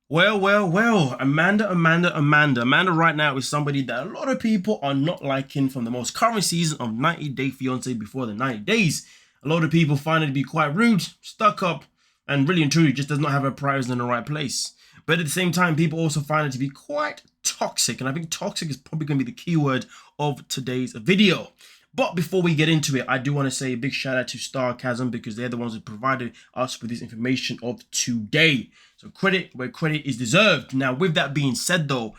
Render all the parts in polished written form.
Well, Amanda right now is somebody that a lot of people are not liking from the most current season of 90 Day Fiance before the 90 days. A lot of people find it to be quite rude, stuck up, and really and truly just does not have her priorities in the right place. But at the same time, people also find it to be quite toxic, and I think toxic is probably going to be the keyword of today's video. But before we get into it, I do want to say a big shout out to Sarcasm because they're the ones who provided us with this information of today. So credit where credit is deserved. Now, with that being said, though,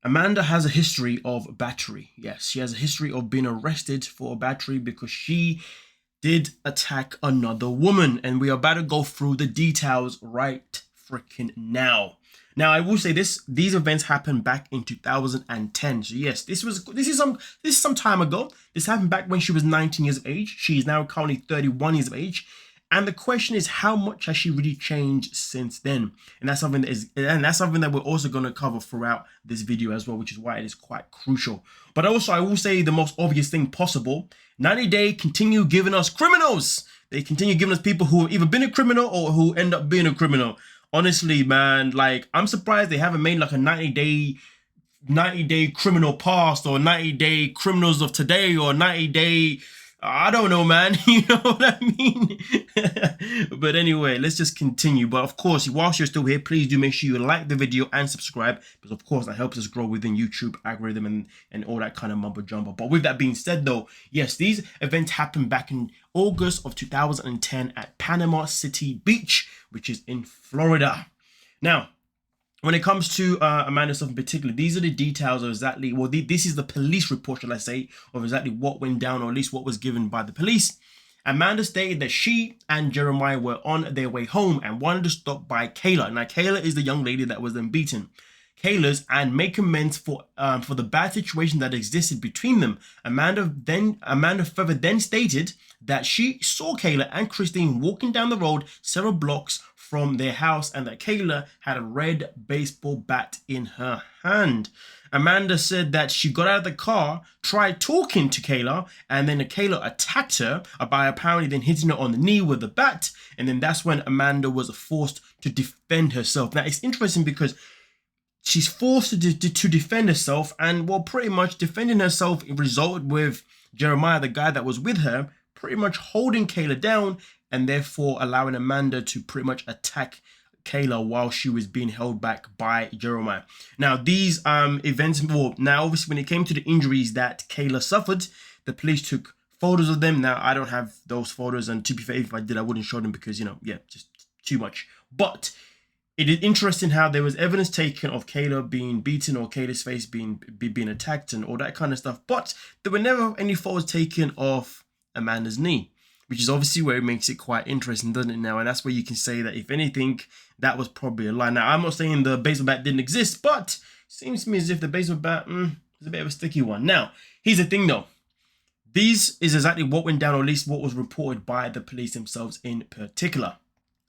Amanda has a history of battery. Yes, she has a history of being arrested for battery because she did attack another woman. And we are about to go through the details right freaking now. Now, I will say this: these events happened back in 2010. So yes, this is some time ago. This happened back when she was 19 years of age. She is now currently 31 years of age. And the question is, how much has she really changed since then? And that's something that we're also going to cover throughout this video as well, which is why it is quite crucial. But also, I will say the most obvious thing possible: 90 Day continue giving us criminals. They continue giving us people who have either been a criminal or who end up being a criminal. Honestly, man, like, I'm surprised they haven't made like a 90 day criminal past, or 90 day criminals of today, or 90 day, I don't know, man. You know what I mean? But anyway, let's just continue. But of course, whilst you're still here, please do make sure you like the video and subscribe, because of course that helps us grow within YouTube algorithm and all that kind of mumbo jumbo. But with that being said, though, yes, these events happened back in August of 2010 at Panama City Beach, which is in Florida. Now, when it comes to Amanda stuff in particular, these are the details of exactly, well, this is the police report, shall I say, of exactly what went down, or at least what was given by the police. Amanda stated that she and Jeremiah were on their way home and wanted to stop by Kayla. Now, Kayla is the young lady that was then beaten. Kayla's and make amends for the bad situation that existed between them. Amanda further then stated that she saw Kayla and Christine walking down the road several blocks from their house, and that Kayla had a red baseball bat in her hand. Amanda said that she got out of the car, tried talking to Kayla, and then Kayla attacked her by apparently then hitting her on the knee with the bat. And then that's when Amanda was forced to defend herself. Now, it's interesting because she's forced to defend herself, and well, pretty much defending herself resulted with Jeremiah, the guy that was with her, pretty much holding Kayla down, and therefore allowing Amanda to pretty much attack Kayla while she was being held back by Jeremiah. Now, these events, well, now obviously when it came to the injuries that Kayla suffered, the police took photos of them. Now, I don't have those photos, and to be fair, if I did, I wouldn't show them because, yeah, just too much. But it is interesting how there was evidence taken of Kayla being beaten, or Kayla's face being attacked and all that kind of stuff. But there were never any photos taken of Amanda's knee, which is obviously where it makes it quite interesting, doesn't it now? And that's where you can say that, if anything, that was probably a lie. Now, I'm not saying the baseball bat didn't exist, but it seems to me as if the baseball bat is a bit of a sticky one. Now, here's the thing, though. This is exactly what went down, or at least what was reported by the police themselves in particular.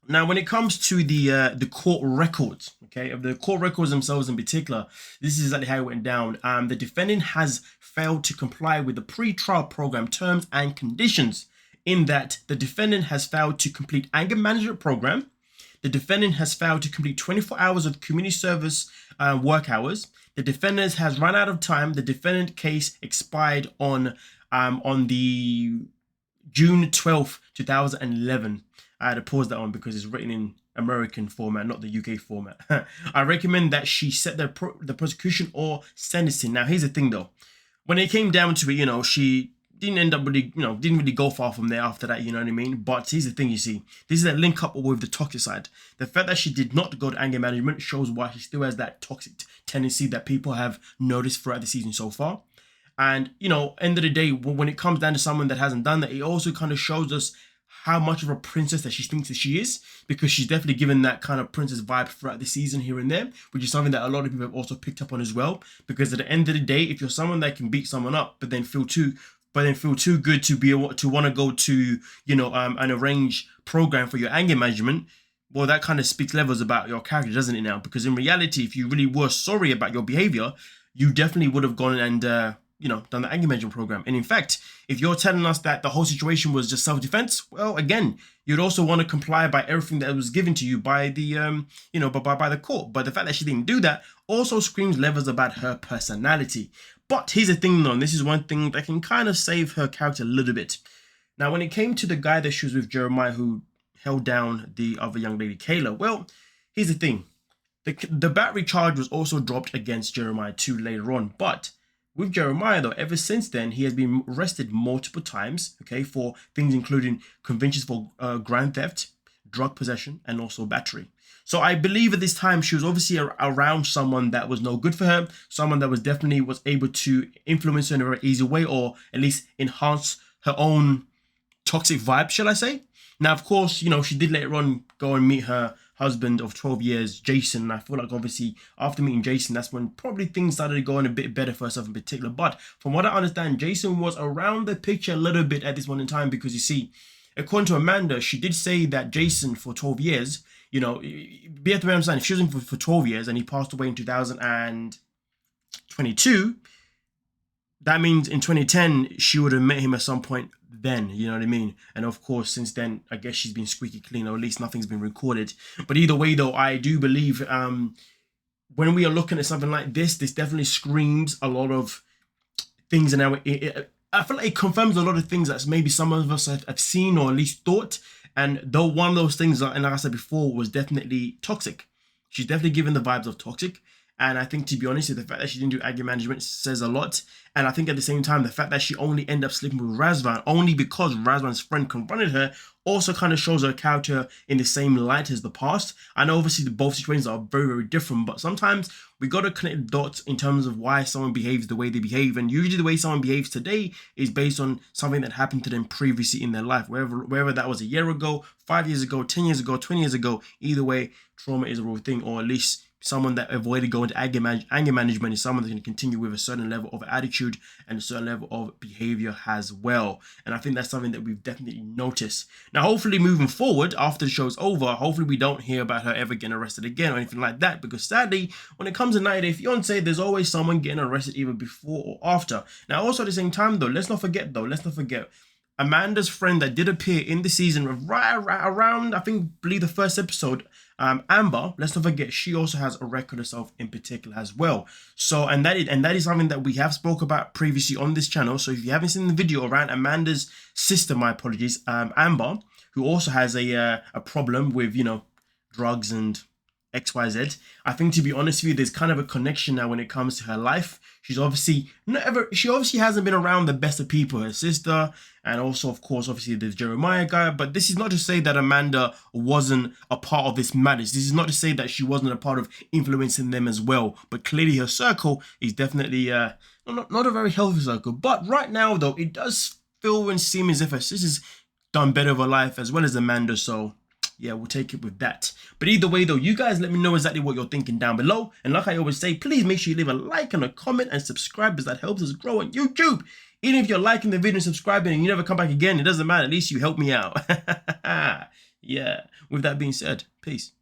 Now, when it comes to the court records, okay, of the court records themselves in particular, this is exactly how it went down. The defendant has failed to comply with the pre-trial program terms and conditions, in that the defendant has failed to complete anger management program. The defendant has failed to complete 24 hours of community service work hours. The defendant has run out of time. The defendant case expired on the June 12th, 2011. I had to pause that one because it's written in American format, not the UK format. I recommend that she set the prosecution or sentencing. Now, here's the thing, though. When it came down to it, she didn't end up really, didn't really go far from there after that, you know what I mean? But here's the thing, you see. This is a link up with the toxic side. The fact that she did not go to anger management shows why she still has that toxic tendency that people have noticed throughout the season so far. And, end of the day, when it comes down to someone that hasn't done that, it also kind of shows us how much of a princess that she thinks that she is, because she's definitely given that kind of princess vibe throughout the season here and there, which is something that a lot of people have also picked up on as well. Because at the end of the day, if you're someone that can beat someone up, but then feel too good to be able to want to go to, an arranged program for your anger management, well, that kind of speaks levels about your character, doesn't it now? Because in reality, if you really were sorry about your behavior, you definitely would have gone and done the anger management program. And in fact, if you're telling us that the whole situation was just self-defense, well, again, you'd also want to comply by everything that was given to you by the, by the court. But the fact that she didn't do that also screams levels about her personality. But here's the thing, though, and this is one thing that can kind of save her character a little bit. Now, when it came to the guy that she was with, Jeremiah, who held down the other young lady, Kayla, well, here's the thing. The battery charge was also dropped against Jeremiah too later on. But with Jeremiah, though, ever since then, he has been arrested multiple times, okay, for things including convictions for grand theft, drug possession, and also battery. So I believe at this time she was obviously around someone that was no good for her, someone that was definitely able to influence her in a very easy way, or at least enhance her own toxic vibe, shall I say. Now, of course, she did later on go and meet her husband of 12 years, Jason. And I feel like obviously after meeting Jason, that's when probably things started going a bit better for herself in particular. But from what I understand, Jason was around the picture a little bit at this one in time, because you see, according to Amanda, she did say that Jason for 12 years, be at the understand, if she was in for 12 years and he passed away in 2022, that means in 2010, she would have met him at some point then, you know what I mean? And of course, since then, I guess she's been squeaky clean, or at least nothing's been recorded. But either way, though, I do believe when we are looking at something like this definitely screams a lot of things. And I feel like it confirms a lot of things that maybe some of us have seen or at least thought. And though one of those things, and like I said before, was definitely toxic. She's definitely given the vibes of toxic. And I think, to be honest, the fact that she didn't do anger management says a lot. And I think at the same time, the fact that she only ended up sleeping with Razvan only because Razvan's friend confronted her also kind of shows her character in the same light as the past. I know obviously both situations are very, very different, but sometimes we got to connect dots in terms of why someone behaves the way they behave. And usually the way someone behaves today is based on something that happened to them previously in their life, wherever that was a year ago, 5 years ago, 10 years ago, 20 years ago. Either way, trauma is a real thing, or at least someone that avoided going to anger management is someone that's going to continue with a certain level of attitude and a certain level of behavior as well. And I think that's something that we've definitely noticed. Now, hopefully moving forward, after the show's over, hopefully we don't hear about her ever getting arrested again or anything like that, because sadly, when it comes to 90 Day Fiancé, there's always someone getting arrested either before or after. Now, also at the same time, though, let's not forget, Amanda's friend that did appear in the season right around, I believe the first episode, Amber, let's not forget, she also has a record herself in particular as well. So, and that is something that we have spoke about previously on this channel. So if you haven't seen the video around Amanda's sister, my apologies, Amber, who also has a problem with, drugs and XYZ. I think, to be honest with you, there's kind of a connection now when it comes to her life. She obviously hasn't been around the best of people, her sister, and also, of course, obviously there's Jeremiah guy. But this is not to say that Amanda wasn't a part of this madness. This is not to say that she wasn't a part of influencing them as well. But clearly her circle is definitely not a very healthy circle. But right now, though, it does feel and seem as if her sister's done better of her life as well as Amanda. So yeah, we'll take it with that. But either way, though, you guys let me know exactly what you're thinking down below. And like I always say, please make sure you leave a like and a comment and subscribe, because that helps us grow on YouTube. Even if you're liking the video and subscribing and you never come back again, it doesn't matter. At least you help me out. Yeah. With that being said, peace.